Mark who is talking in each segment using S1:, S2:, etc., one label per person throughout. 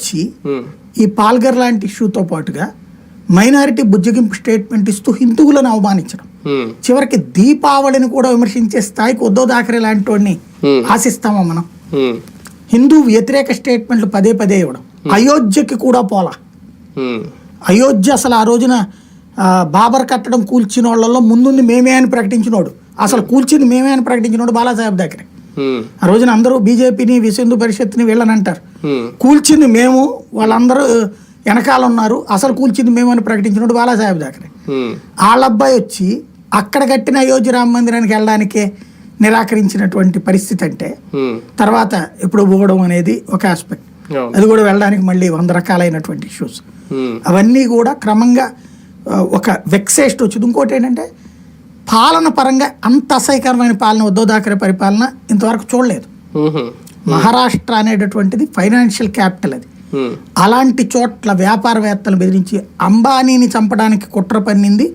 S1: వచ్చి ఈ పాల్గర్ లాంటి ఇష్యూతో పాటుగా మైనారిటీ బుజ్జగింపు స్టేట్మెంట్ ఇస్తూ హిందువులను అవమానించడం, చివరికి దీపావళిని కూడా విమర్శించే స్థాయికి ఉద్ధవ్ థాకరే లాంటి వాడిని ఆశిస్తామా మనం? హిందూ వ్యతిరేక స్టేట్మెంట్లు పదే పదే ఇవ్వడం, అయోధ్యకి కూడా పోలా. అయోధ్య అసలు ఆ రోజున బాబర్ కట్టడం కూల్చిన వాళ్ళలో ముందుంది మేమే అని ప్రకటించినోడు, అసలు కూల్చింది మేమే అని ప్రకటించినోడు బాలాసాహెబ్ థాకరే. ఆ రోజున అందరూ బీజేపీని విశ్వ హిందూ పరిషత్ని వీళ్ళని అంటారు, కూల్చింది మేము, వాళ్ళందరూ వెనకాల ఉన్నారు, అసలు కూల్చింది మేము అని ప్రకటించినోడు బాలాసాహెబ్ థాకరే. వాళ్ళ అబ్బాయి వచ్చి అక్కడ కట్టిన అయోధ్య రామ మందిరానికి వెళ్ళడానికే నిరాకరించినటువంటి పరిస్థితి అంటే తర్వాత ఇప్పుడు పోవడం అనేది ఒక ఆస్పెక్ట్. అది కూడా వెళ్ళడానికి మళ్ళీ 100 రకాలైనటువంటి ఇష్యూస్, అవన్నీ కూడా క్రమంగా ఒక వెక్సేస్ట్ వచ్చింది. ఇంకోటి ఏంటంటే పాలన పరంగా అంత అసహ్యకరమైన పాలన ఉద్ధవ్ థాకరే పరిపాలన ఇంతవరకు చూడలేదు. మహారాష్ట్ర అనేటటువంటిది ఫైనాన్షియల్ క్యాపిటల్, అది అలాంటి చోట్ల వ్యాపారవేత్తలు బెదిరించి అంబానీని చంపడానికి కుట్ర పన్నింది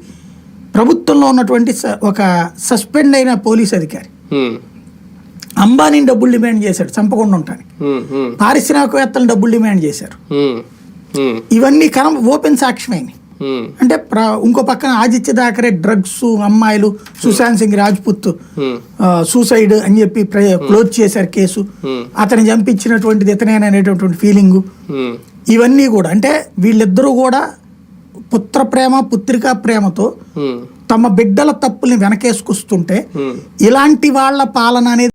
S1: ప్రభుత్వంలో ఉన్నటువంటి ఒక సస్పెండ్ అయిన పోలీస్ అధికారి. అంబానీని డబ్బులు డిమాండ్ చేశాడు చంపకుండా ఉంటానికి, పారిశ్రామికవేత్తలు డబ్బులు డిమాండ్ చేశారు. ఇవన్నీ ఓపెన్ సాక్ష్యమైనవి. అంటే ఇంకో పక్కన ఆదిత్య థాకరే డ్రగ్స్, అమ్మాయిలు, సుశాంత్ సింగ్ రాజ్పుత్ సూసైడ్ అని చెప్పి క్లోజ్ చేశారు కేసు, అతను చంపించినటువంటిది ఇతనేననేటటువంటి ఫీలింగు. ఇవన్నీ కూడా అంటే వీళ్ళిద్దరూ కూడా పుత్ర ప్రేమ పుత్రికా ప్రేమతో తమ బిడ్డల తప్పుల్ని వెనకేసుకొస్తుంటే ఇలాంటి వాళ్ళ పాలన అనేది